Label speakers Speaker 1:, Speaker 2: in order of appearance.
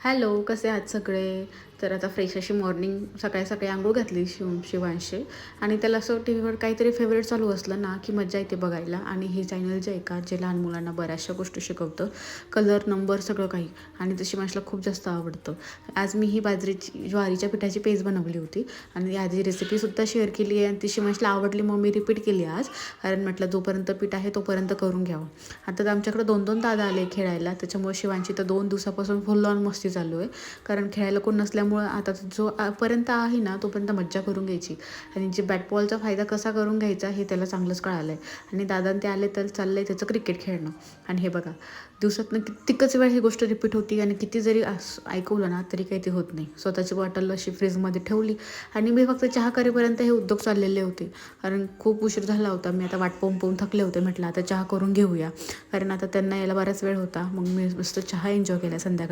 Speaker 1: Hello, कसे आहात सगळे? तर आता फ्रेश अशी मॉर्निंग सकाळी सकाळी अंघोळ घातली शिवांशे आणि त्याला असं टी व्हीवर काहीतरी फेवरेट चालू असलं ना की मज्जा येते बघायला. आणि हे चॅनल जे आहे का, जे लहान मुलांना बऱ्याचशा गोष्टी शिकवतं, कलर नंबर सगळं काही. आणि ते शिवांशला खूप जास्त आवडतं. आज मी ही ज्वारीच्या पिठाची पेज बनवली होती आणि याची रेसिपीसुद्धा शेअर केली आहे आणि ती शिवांशला आवडली, मग मी रिपीट केली आज. कारण म्हटलं जोपर्यंत पीठ आहे तोपर्यंत करून घ्यावं. आता तर आमच्याकडे 2-2 दादा आले खेळायला, त्याच्यामुळे शिवांची तर 2 दिवसापासून फुल ऑन मस्ती चालू आहे. कारण खेळायला कोण नसल्यामुळं आता जो पर्यंत आहे ना तोपर्यंत मज्जा करून घ्यायची. आणि जे बॅटबॉलचा फायदा कसा करून घ्यायचा हे त्याला चांगलंच कळालं आहे. आणि दादा ते आले तर चाललं आहे त्याचं क्रिकेट खेळणं. आणि हे बघा, दिवसातनं कितीकच वेळ ही गोष्ट रिपीट होती आणि किती जरी ऐकवलं ना तरी काही ते होत नाही. स्वतःची बॉटल अशी फ्रीजमध्ये ठेवली आणि मी फक्त चहा करेपर्यंत हे उद्योग चाललेले होते. कारण खूप उशीर झाला होता, मी आता वाट पाहून थकले होते. म्हटलं आता चहा करून घेऊया, कारण आता त्यांना यायला बराच वेळ होता. मग मी मस्त चहा एन्जॉय केला संध्याकाळी.